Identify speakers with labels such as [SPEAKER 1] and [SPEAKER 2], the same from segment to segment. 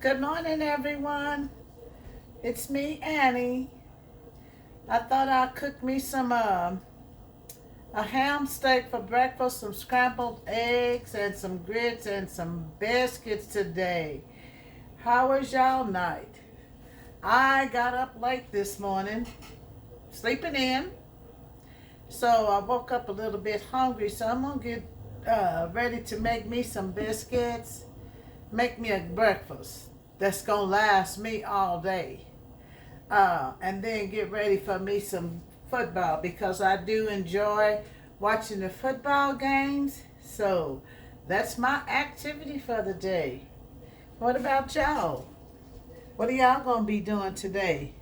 [SPEAKER 1] Good morning, everyone. It's me, Annie. I thought I'd cook me some a ham steak for breakfast, some scrambled eggs, and some grits and some biscuits today. How was y'all night? I got up late this morning, sleeping in, so I woke up a little bit hungry. So I'm gonna get ready to make me some biscuits, make me a breakfast that's gonna last me all day. And then get ready for me some football because I do enjoy watching the football games. So that's my activity for the day. What about y'all? What are y'all gonna be doing today?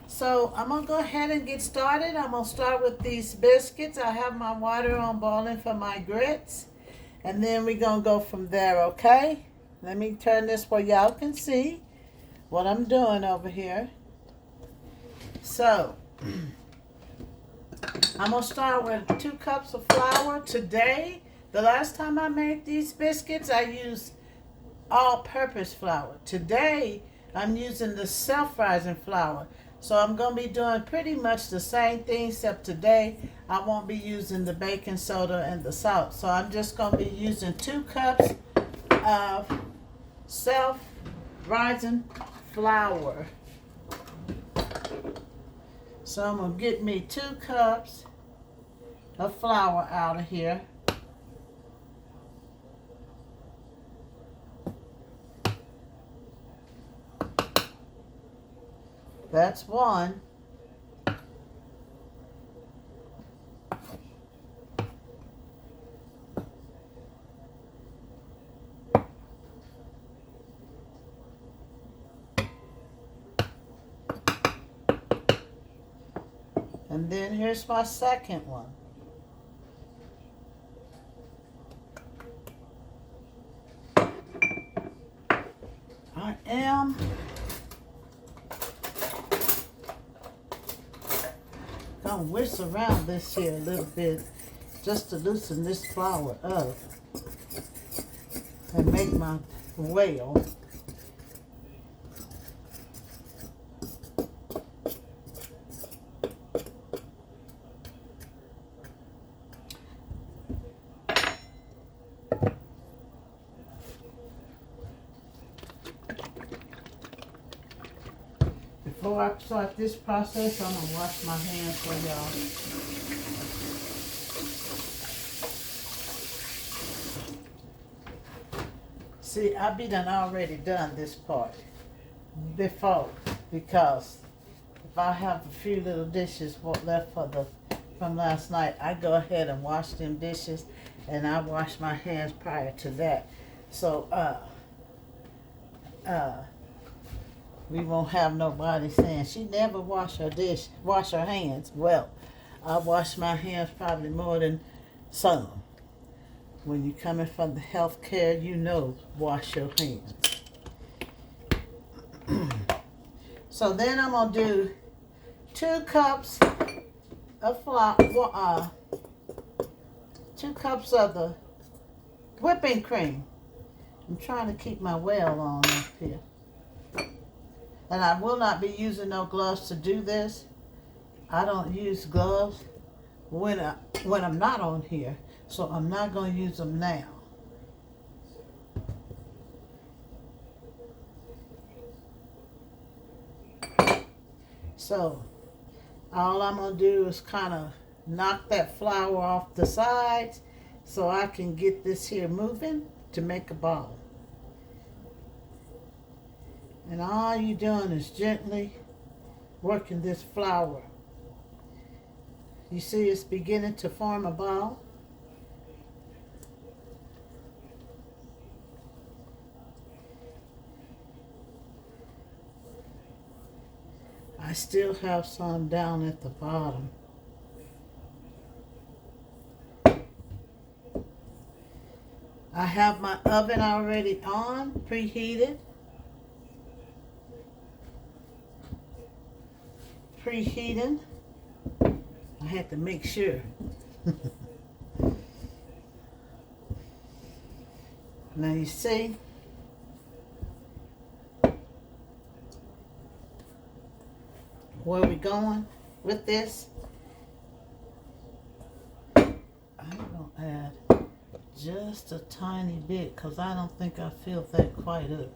[SPEAKER 1] So I'm gonna go ahead and get started. I'm gonna start with these biscuits. I have my water on boiling for my grits, and then we're gonna go from there. Okay? Let me turn this where y'all can see what I'm doing over here. So, I'm going to start with 2 cups of flour. Today, the last time I made these biscuits, I used all-purpose flour. Today, I'm using the self-rising flour. So I'm going to be doing pretty much the same thing, except today, I won't be using the baking soda and the salt. So I'm just going to be using 2 cups of self-rising flour. So I'm going to get me 2 cups of flour out of here. That's 1. And then here's my second one. I am gonna whisk around this here a little bit just to loosen this flour up and make my whale. Before I start this process, I'm gonna wash my hands for y'all. See, I be done already done this part before, because if I have a few little dishes left from last night, I go ahead and wash them dishes, and I wash my hands prior to that. So we won't have nobody saying she never wash her hands. Well, I wash my hands probably more than some. When you're coming from the health care, you know, wash your hands. So then I'm gonna do 2 cups of flour, 2 cups of the whipping cream. I'm trying to keep my well on up here. And I will not be using no gloves to do this. I don't use gloves when I'm not on here, so I'm not going to use them now. So all I'm going to do is kind of knock that flour off the sides so I can get this here moving to make a ball. And all you're doing is gently working this flour. You see it's beginning to form a ball. I still have some down at the bottom. I have my oven already on, preheated. Preheating. I had to make sure. Now, you see, where we going with this. I'm going to add just a tiny bit because I don't think I filled that quite up.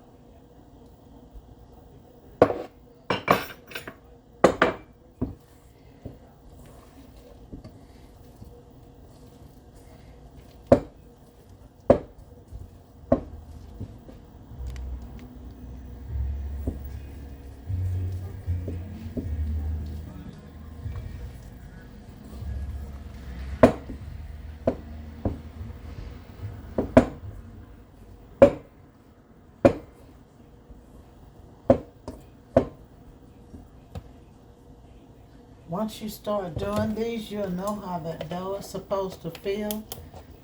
[SPEAKER 1] Once you start doing these, you'll know how that dough is supposed to feel.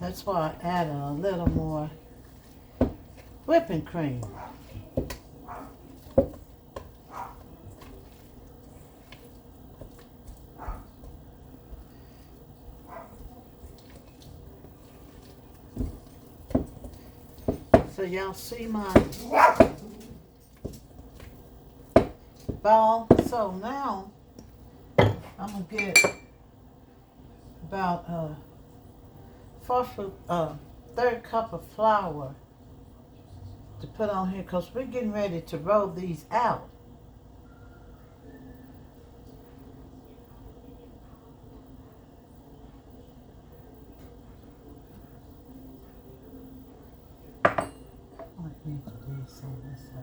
[SPEAKER 1] That's why I added a little more whipping cream. So y'all see my ball? So now I'm gonna get about third cup of flour to put on here because we're getting ready to roll these out. I need to do some of this side.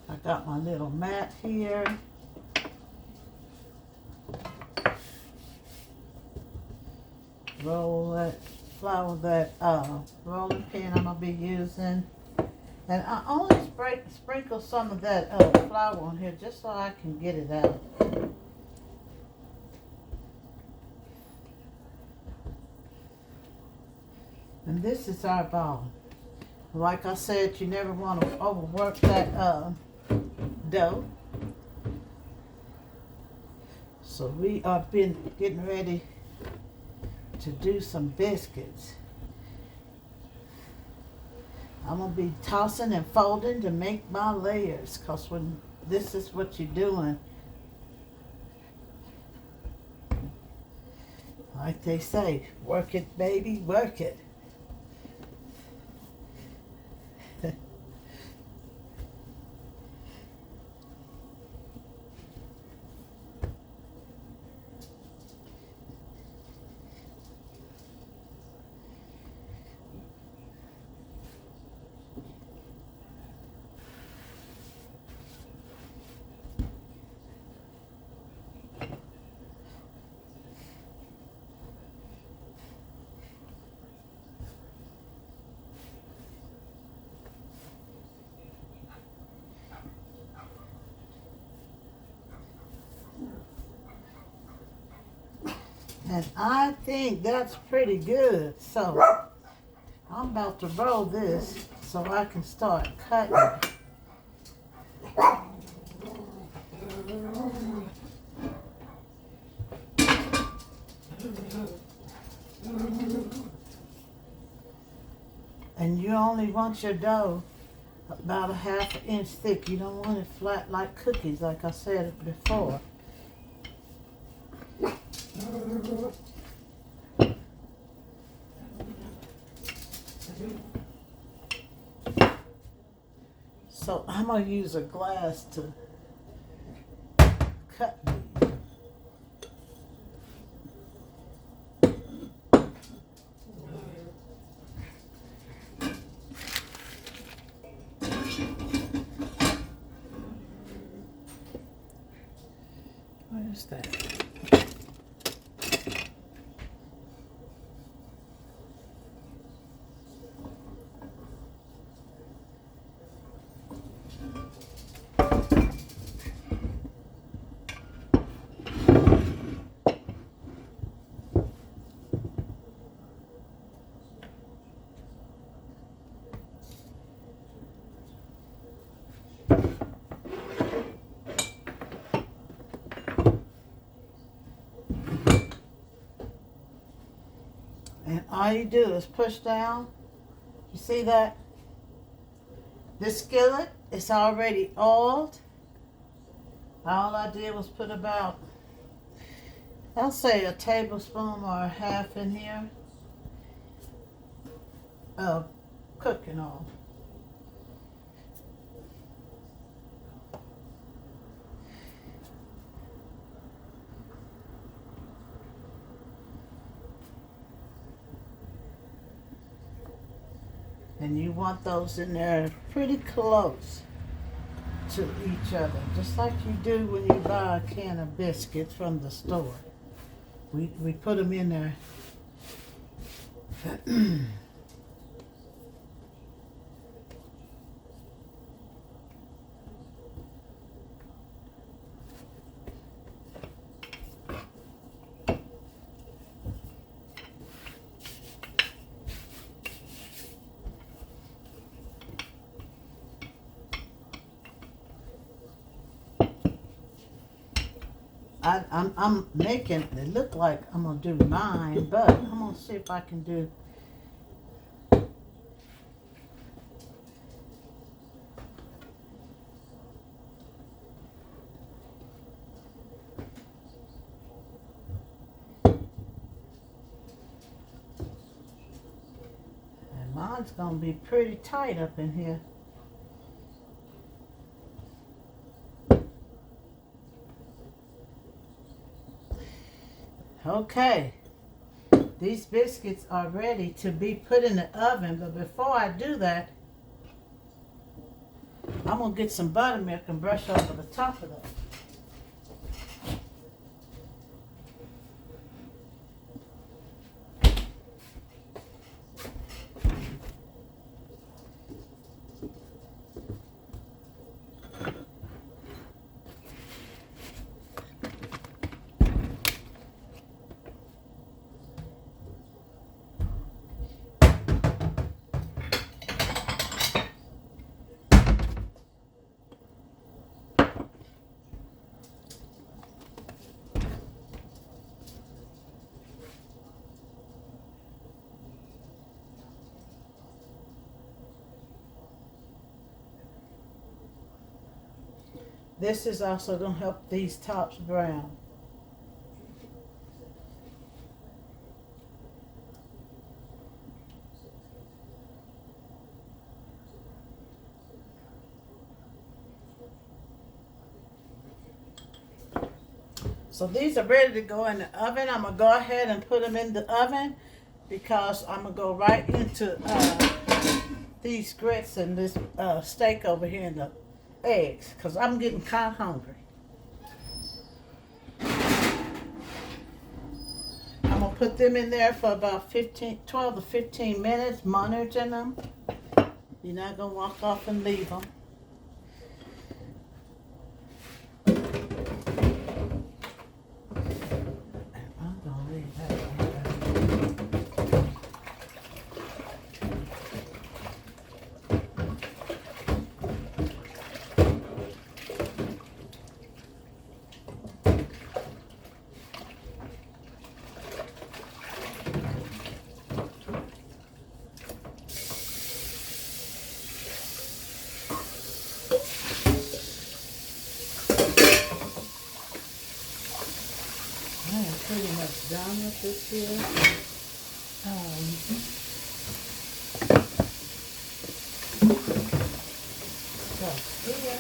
[SPEAKER 1] I got my little mat here. Roll that flour, that rolling pin I'm gonna be using, and I only sprinkle some of that flour on here just so I can get it out. And this is our ball. Like I said, you never want to overwork that dough. So we are getting ready to do some biscuits. I'm going to be tossing and folding to make my layers, because when this is what you're doing, like they say, work it baby, work it. And I think that's pretty good. So I'm about to roll this so I can start cutting. And you only want your dough about a half an inch thick. You don't want it flat like cookies, like I said before. So I'm going to use a glass to cut these. What is that? all you do is push down. You see that? This skillet is already oiled. All I did was put about, I'll say a tablespoon or a half in here of cooking oil. And you want those in there pretty close to each other, just like you do when you buy a can of biscuits from the store. We put them in there. I'm making it look like I'm gonna do 9, but I'm gonna see if I can do. And mine's gonna be pretty tight up in here. Okay, these biscuits are ready to be put in the oven, but before I do that, I'm going to get some buttermilk and brush over the top of that. This is also going to help these tops brown. So these are ready to go in the oven. I'm going to go ahead and put them in the oven because I'm going to go right into these grits and this steak over here and the eggs because I'm getting kind of hungry. I'm going to put them in there for about 12 to 15 minutes, monitoring them. You're not going to walk off and leave them. Pretty much done with this here. So here.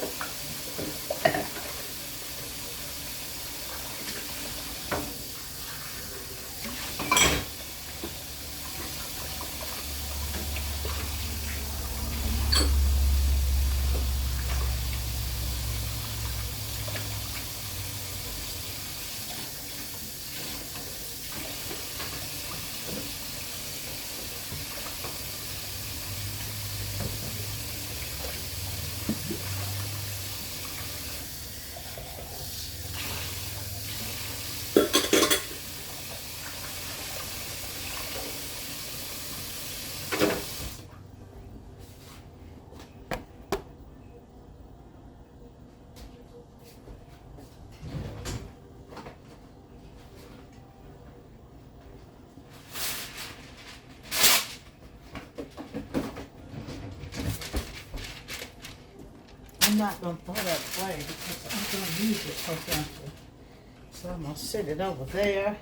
[SPEAKER 1] I'm not going to throw that away because I'm going to use it for something. So I'm going to set it over there.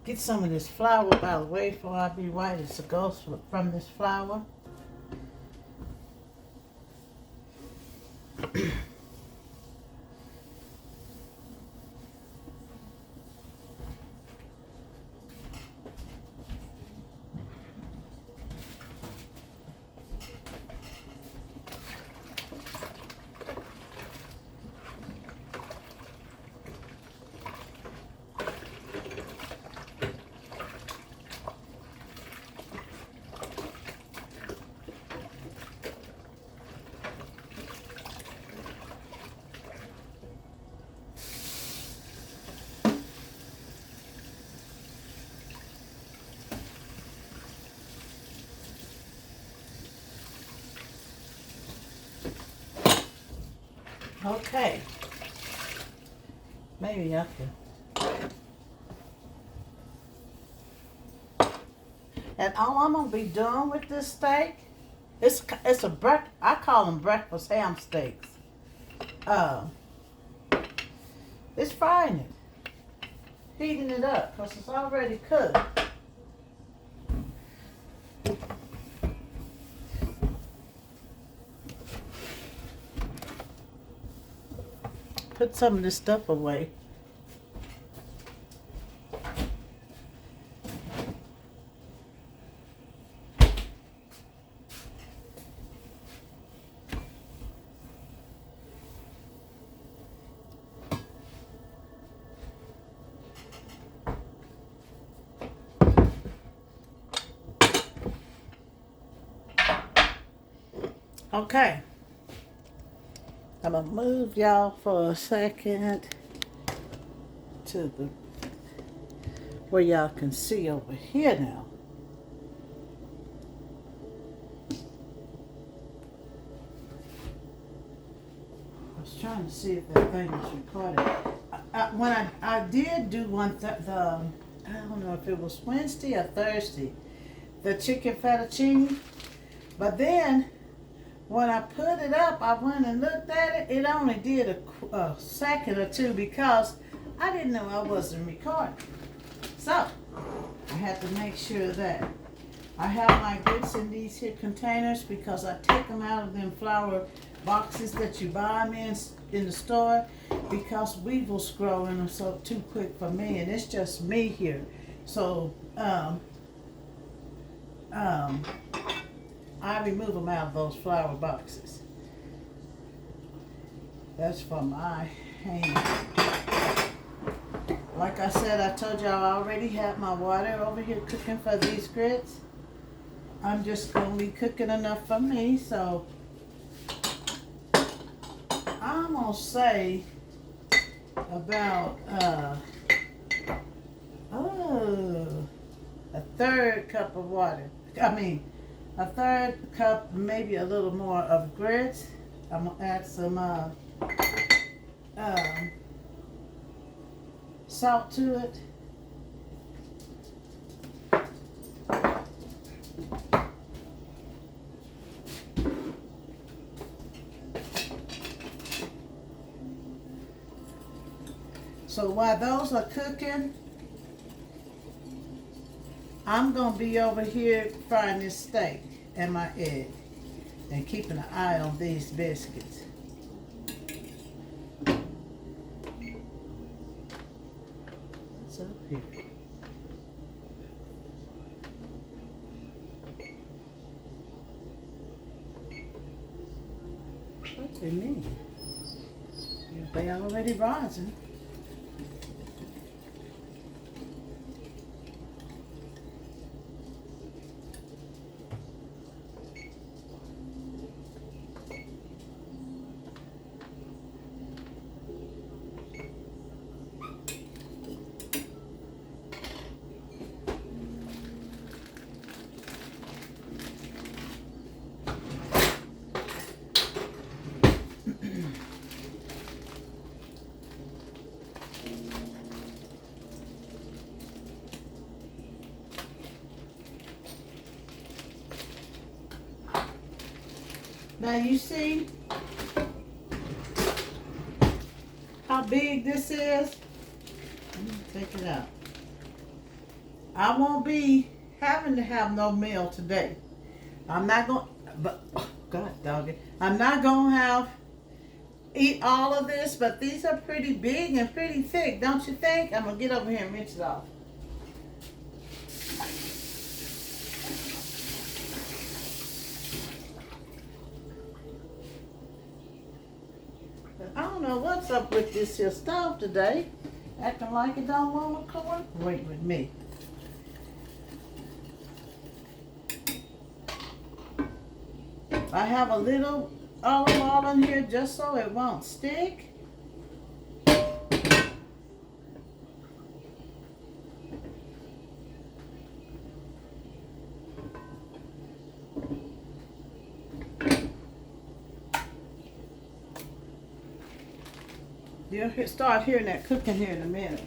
[SPEAKER 1] Get some of this flour by the way before I be white as a ghost from this flour. Okay. Maybe I can. And all I'm gonna be doing with this steak, it's I call them breakfast ham steaks. It's frying it, heating it up, cause it's already cooked. Put some of this stuff away. Okay. I'm gonna move y'all for a second to the where y'all can see over here now. I was trying to see if that thing was recorded. When I did do one, I don't know if it was Wednesday or Thursday, the chicken fettuccine, but then when I put it up, I went and looked at it. It only did a second or two because I didn't know I wasn't recording. So I had to make sure that I have my grits in these here containers because I take them out of them flour boxes that you buy them in the store because weevils grow in them so too quick for me, and it's just me here. So I remove them out of those flour boxes. That's for my hand. Like I said, I told you I already have my water over here cooking for these grits. I'm just going to be cooking enough for me, so I'm going to say about a third cup of water. A third cup, maybe a little more of grits. I'm gonna add some salt to it. So while those are cooking, I'm going to be over here frying this steak and my egg and keeping an eye on these biscuits. What's up here? What do they mean? They already rising. Now you see, how big this is? Let me take it out. I won't be having to have no meal today. I'm not going, but oh, God dog it. I'm not going to eat all of this, but these are pretty big and pretty thick, don't you think? I'm going to get over here and rinse it off. I don't know what's up with this here stove today. Acting like it don't want to cooperate with me. I have a little olive oil in here just so it won't stick. You'll start hearing that cooking here in a minute.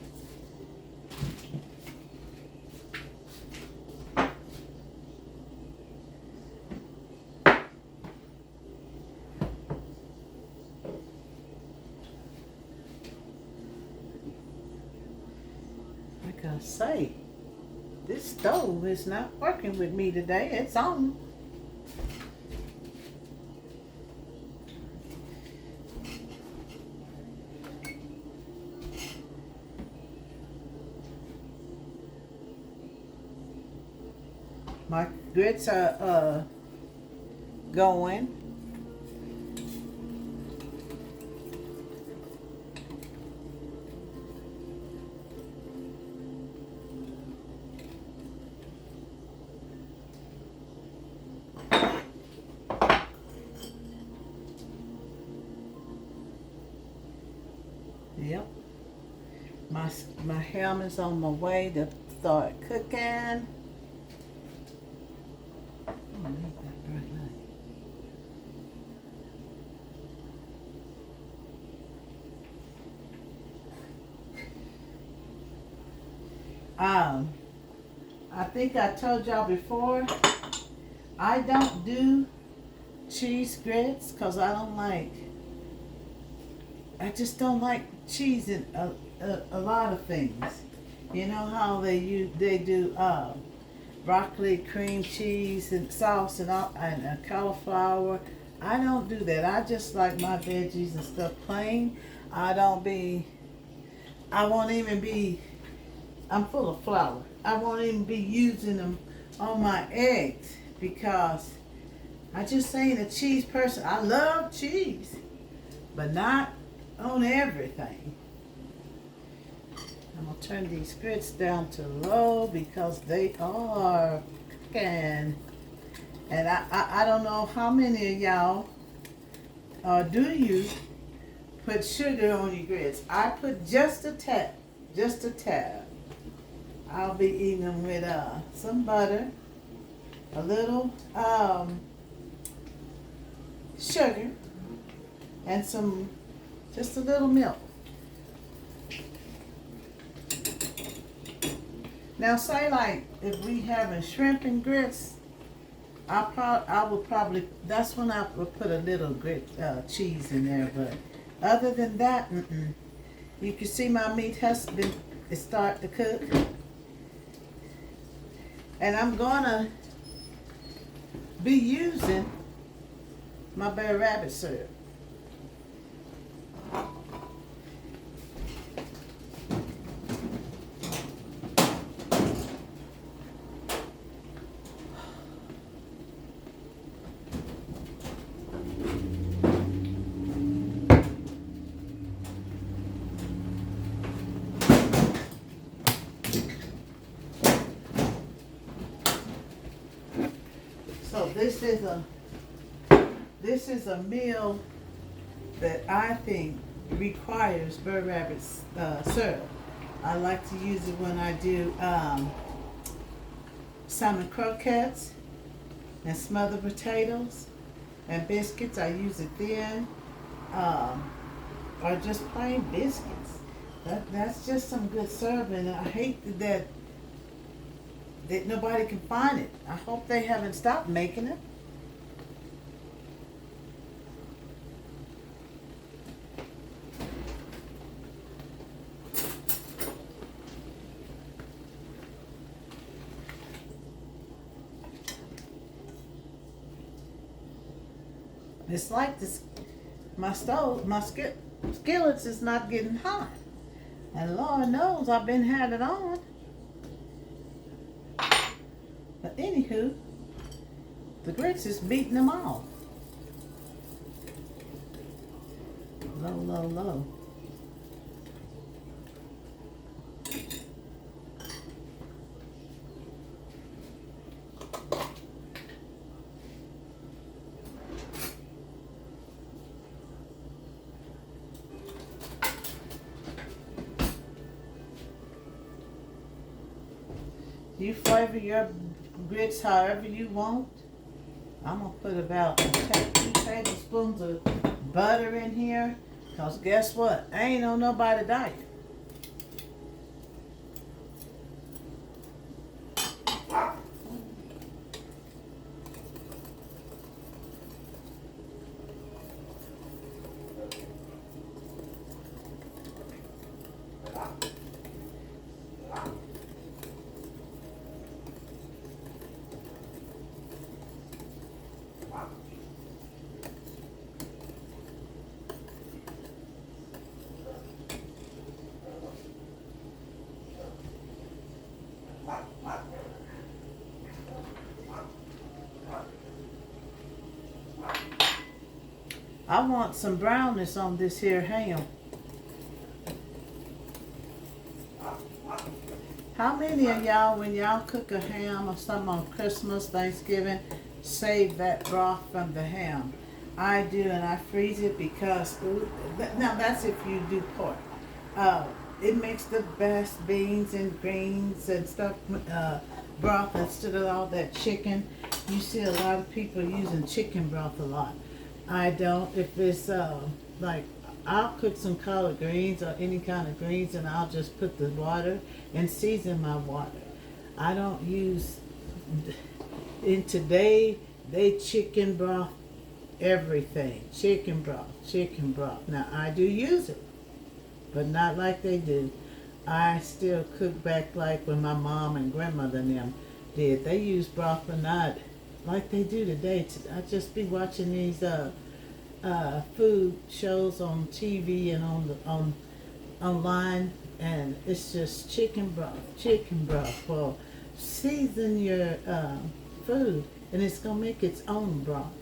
[SPEAKER 1] Like I say, this stove is not working with me today. It's on. My grits are going. Yep. My ham is on my way to start cooking. I think I told y'all before, I don't do cheese grits because I just don't like cheese in a lot of things. You know how they do broccoli, cream cheese, and sauce, and cauliflower. I don't do that. I just like my veggies and stuff plain. I'm full of flour. I won't even be using them on my eggs because I just ain't a cheese person. I love cheese, but not on everything. I'm going to turn these grits down to low because they are cooking. And I don't know how many of y'all do you put sugar on your grits. I put just a tad. I'll be eating them with some butter, a little sugar, and just a little milk. Now, say like if we having shrimp and grits, I would probably, that's when I would put a little cheese in there. But other than that, you can see my meat has been start to cook. And I'm gonna be using my Brer Rabbit syrup. So this is a meal that I think requires Brer Rabbit's syrup. I like to use it when I do salmon croquettes and smothered potatoes and biscuits. I use it then, or just plain biscuits. That's just some good syrup, and I hate that nobody can find it. I hope they haven't stopped making it. It's like this, my stove, skillets is not getting hot. And Lord knows I've been had it on. But anywho, the grits is beating them all. Low, low, low. You flavor your grits however you want. I'm going to put about 2 tablespoons of butter in here. Because guess what? I ain't on nobody's diet. I want some brownness on this here ham. How many of y'all, when y'all cook a ham or something on Christmas, Thanksgiving, save that broth from the ham? I do, and I freeze it because, now that's if you do pork. It makes the best beans and greens and stuff, broth instead of all that chicken. You see a lot of people using chicken broth a lot. I don't. If it's like, I'll cook some collard greens or any kind of greens, and I'll just put the water and season my water. I don't use, in today, they chicken broth everything. Chicken broth. Now, I do use it, but not like they do. I still cook back like when my mom and grandmother and them did. They use broth, but not like they do today. I just be watching these food shows on TV and on online, and it's just chicken broth. Well, season your food, and it's gonna make its own broth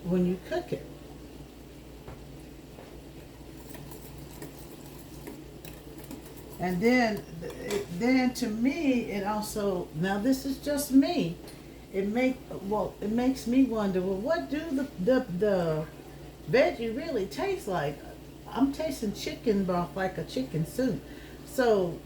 [SPEAKER 1] when you cook it. And then to me, it also, now this is just me, it makes me wonder, well, what do the veggie really taste like? I'm tasting chicken broth like a chicken soup. So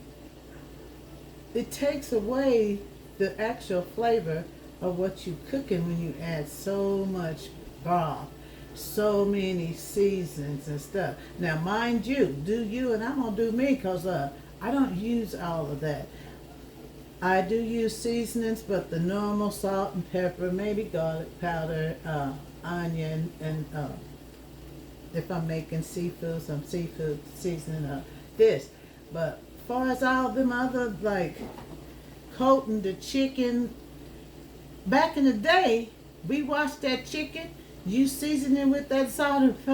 [SPEAKER 1] it takes away the actual flavor of what you're cooking when you add so much broth, so many seasons and stuff. Now, mind you, do you, and I'm going to do me, because I don't use all of that. I do use seasonings, but the normal salt and pepper, maybe garlic powder, onion, and if I'm making seafood, some seafood seasoning, this. But as far as all them other, like coating the chicken, back in the day, we washed that chicken, you season it with that salt and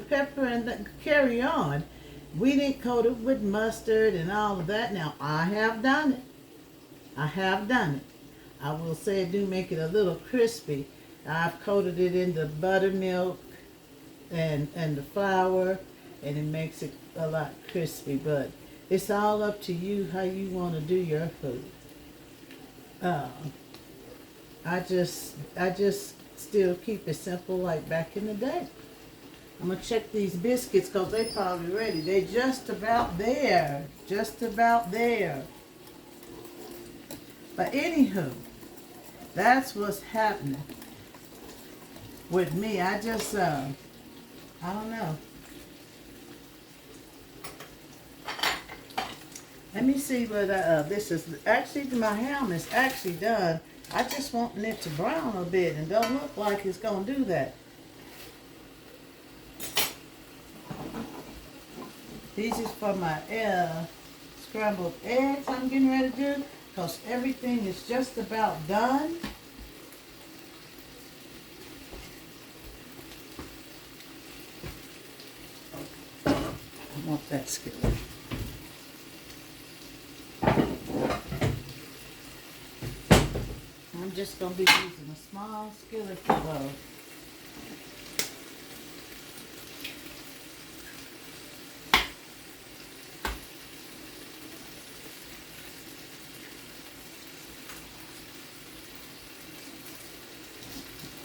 [SPEAKER 1] pepper, and carry on. We didn't coat it with mustard and all of that. Now, I have done it. I will say it do make it a little crispy. I've coated it in the buttermilk and the flour, and it makes it a lot crispy. But it's all up to you how you want to do your food. I just still keep it simple like back in the day. I'm going to check these biscuits because they probably ready. They just about there. But anywho, that's what's happening with me. I just, I don't know. Let me see what this is. Actually, my ham is actually done. I just want it to brown a bit, and don't look like it's going to do that. These is for my scrambled eggs I'm getting ready to do, because everything is just about done. want that skillet. I'm just going to be using a small skillet for those.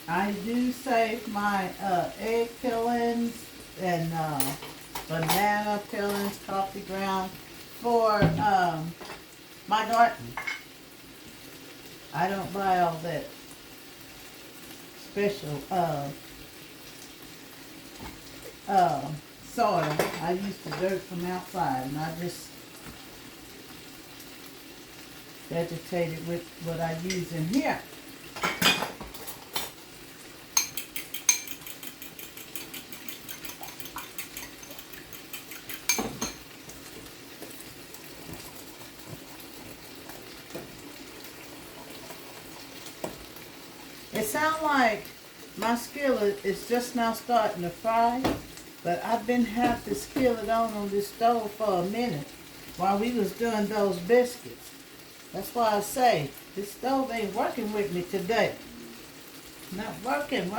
[SPEAKER 1] I do save my egg peelings and banana peelings, coffee ground for my garden. I don't buy all that special soil. I use the dirt from outside, and I just vegetate it with what I use in here. It sounds like my skillet is just now starting to fry, but I've been having the skillet on this stove for a minute while we was doing those biscuits. That's why I say this stove ain't working with me today. Not working.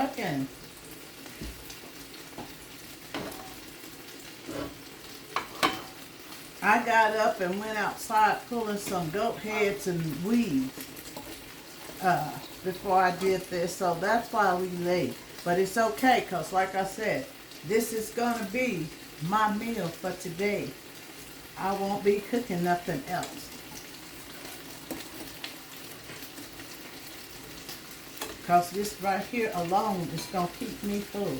[SPEAKER 1] I got up and went outside pulling some goat heads and weeds before I did this, so that's why we late. But it's okay, because like I said, this is going to be my meal for today. I won't be cooking nothing else. Because this right here alone is going to keep me full.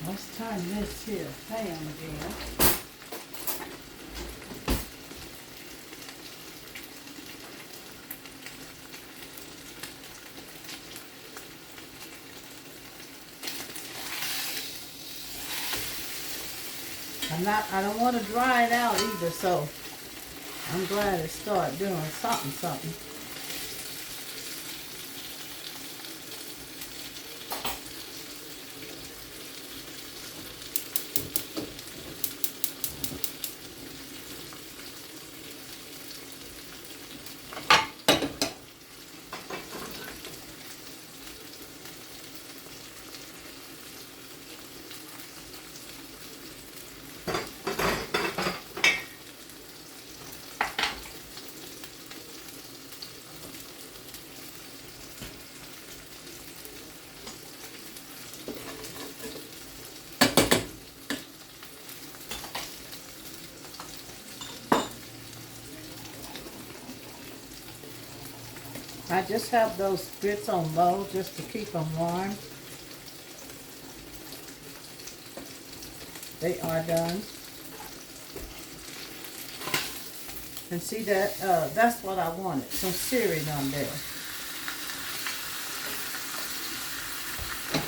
[SPEAKER 1] Let's turn this here pan again. I don't want to dry it out either, so I'm glad it started doing something. I just have those grits on low just to keep them warm. They are done. And see that, that's what I wanted, some searing on there.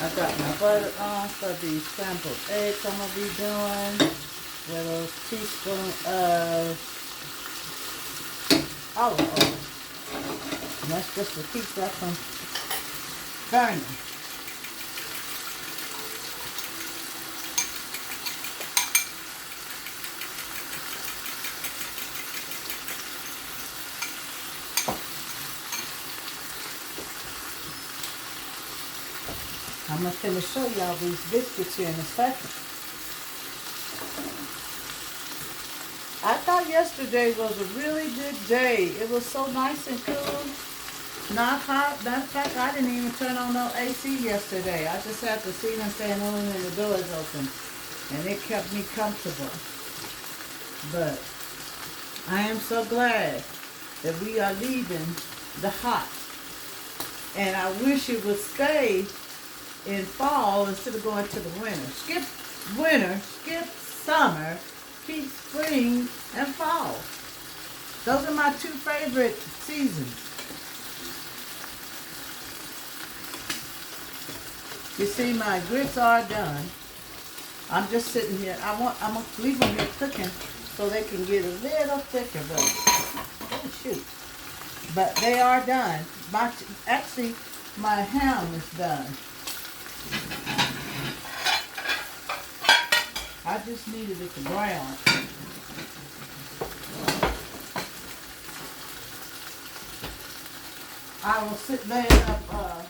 [SPEAKER 1] I got my butter on for these scrambled eggs I'm going to be doing. With a teaspoon of olive oil. And that's just to keep that from burning. I'm going to show y'all these biscuits here in a second. I thought yesterday was a really good day. It was so nice and cool. Not hot. Matter of fact, I didn't even turn on no AC yesterday. I just had the ceiling fan on and the doors open. And it kept me comfortable. But I am so glad that we are leaving the hot. And I wish it would stay in fall instead of going to the winter. Skip winter, skip summer, keep spring and fall. Those are my two favorite seasons. You see, my grits are done. I'm just sitting here. I'm gonna leave them here cooking so they can get a little thicker. But oh shoot! But they are done. Actually, my ham is done. I just needed it to brown. I was sitting laying up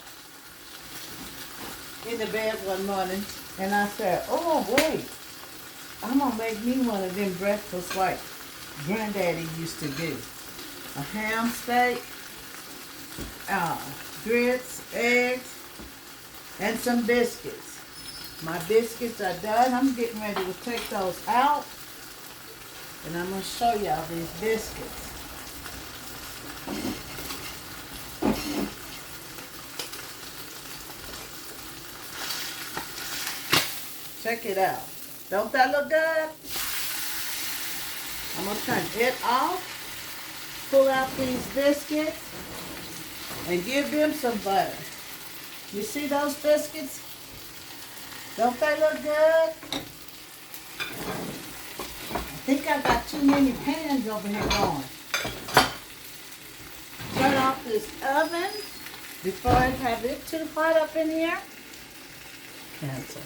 [SPEAKER 1] in the bed one morning, and I said, "Oh wait, I'm gonna make me one of them breakfasts like Granddaddy used to do. A ham steak, grits, eggs, and some biscuits." My biscuits are done. I'm getting ready to take those out. And I'm going to show y'all these biscuits. Check it out. Don't that look good? I'm going to turn it off. Pull out these biscuits. And give them some butter. You see those biscuits? Don't they look good? I think I got too many pans over here going. Turn off this oven before I have it too hot up in here. Cancel.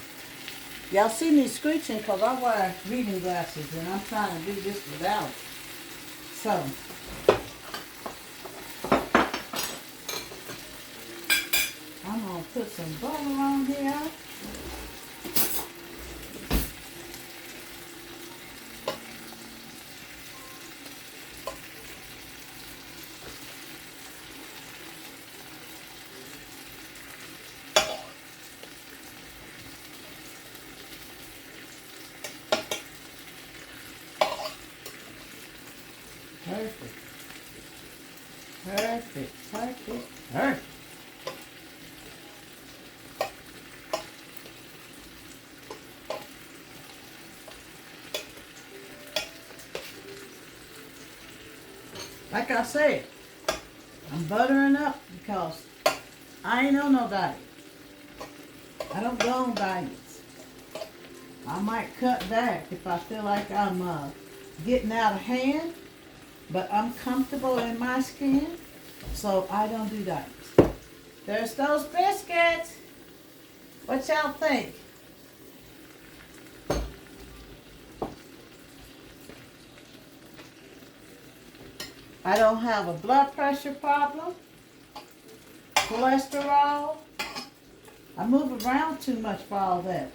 [SPEAKER 1] Y'all see me screeching because I wear reading glasses and I'm trying to do this without it. So, I'm going to put some butter on here. Perfect. Perfect. Perfect. Perfect. Like I said, I'm buttering up because I ain't on no diet. I don't go on diets. I might cut back if I feel like I'm getting out of hand, but I'm comfortable in my skin, so I don't do diets. There's those biscuits. What y'all think? I don't have a blood pressure problem, cholesterol. I move around too much for all that.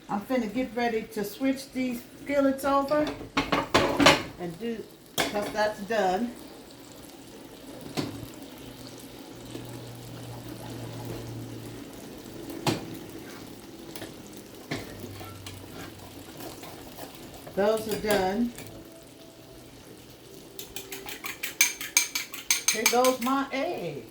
[SPEAKER 1] I'm finna get ready to switch these skillets over and do, because that's done. Those are done. Here goes my egg.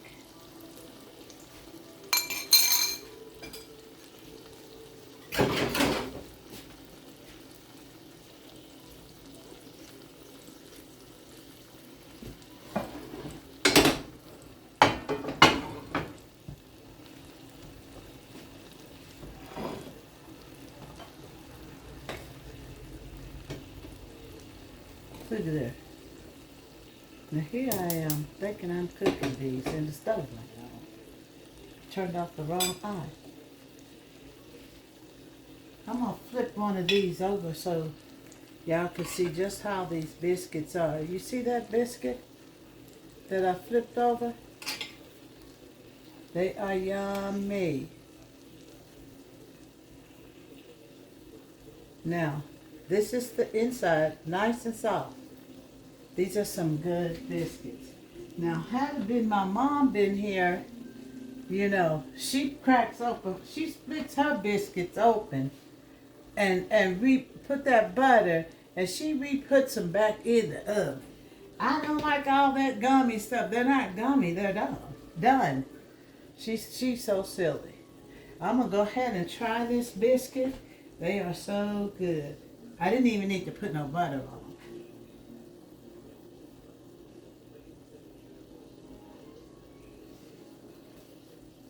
[SPEAKER 1] Look at that. Now here I am thinking I'm cooking these in the stove like that. Turned off the wrong eye. I'm going to flip one of these over so y'all can see just how these biscuits are. You see that biscuit that I flipped over? They are yummy. Now, this is the inside, nice and soft. These are some good biscuits. Now, had it been my mom been here, you know, she cracks open, she splits her biscuits open and put that butter and she re-puts them back in the oven. I don't like all that gummy stuff. They're not gummy, they're done. Done. She's so silly. I'm gonna go ahead and try this biscuit. They are so good. I didn't even need to put no butter on.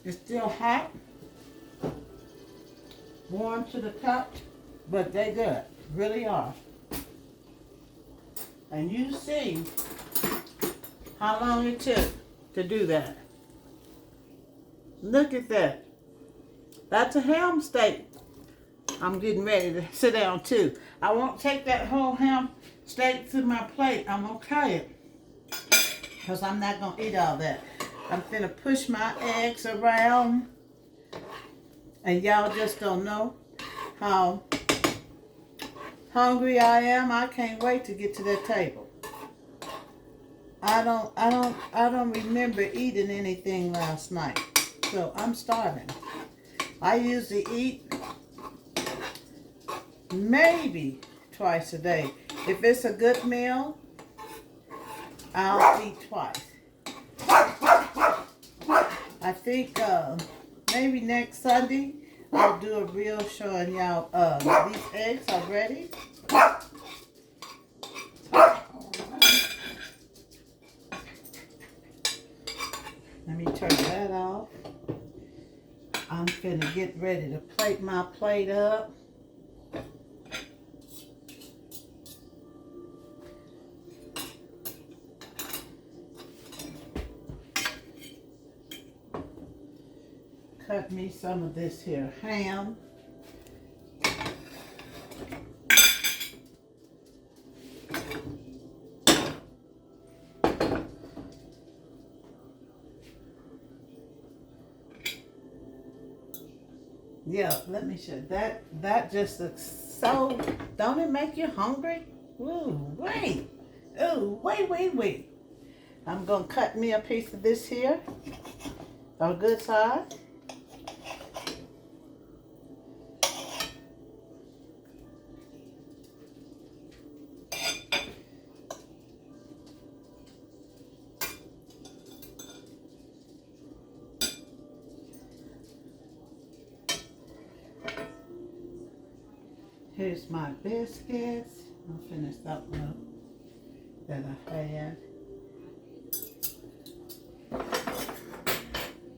[SPEAKER 1] It's still hot, warm to the touch, but they good, really are. And you see how long it took to do that. Look at that. That's a ham steak. I'm getting ready to sit down too. I won't take that whole ham steak to my plate. I'm gonna cut it because I'm not gonna eat all that. I'm gonna push my eggs around, and y'all just don't know how hungry I am. I can't wait to get to that table. I don't remember eating anything last night, so I'm starving. I usually eat maybe twice a day. If it's a good meal, I'll eat twice. I think maybe next Sunday I'll do a reel showing y'all these eggs are ready. Let me turn that off. I'm finna get ready to plate my plate up. Cut me some of this here ham. Yeah, let me show that. That just looks so, don't it make you hungry? Ooh, wait. Ooh, wait. I'm gonna cut me a piece of this here. A good size. Here's my biscuits. I'll finish that one up that I had.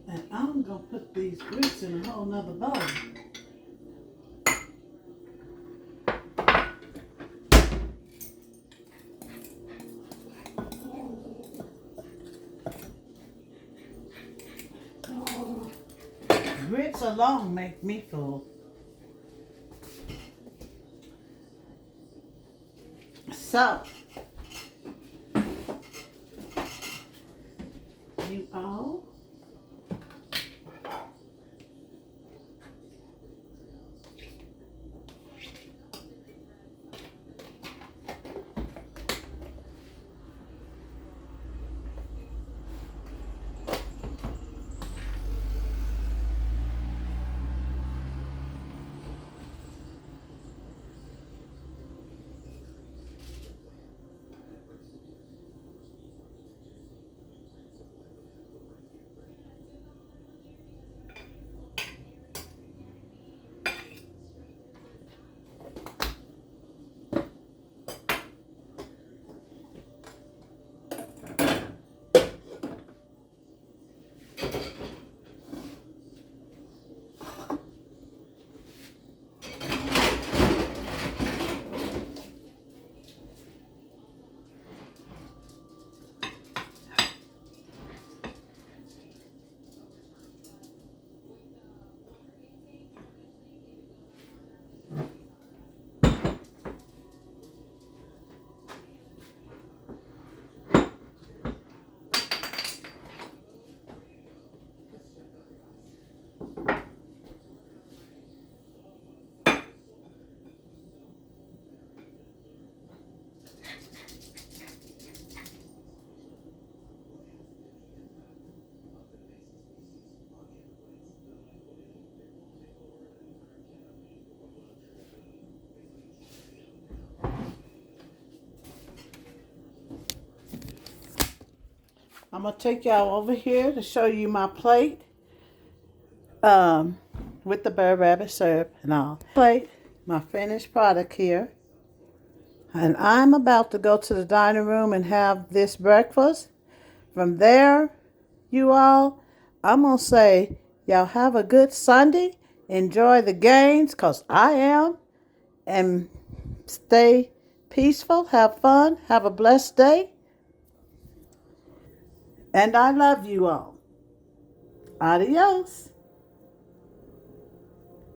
[SPEAKER 1] And I'm going to put these grits in a whole nother bowl. Grits alone make me full. So, you all, I'm going to take y'all over here to show you my plate with the Brer Rabbit syrup and all. Plate, my finished product here. And I'm about to go to the dining room and have this breakfast. From there, you all, I'm going to say, y'all have a good Sunday. Enjoy the games, because I am. And stay peaceful. Have fun. Have a blessed day. And I love you all. Adios.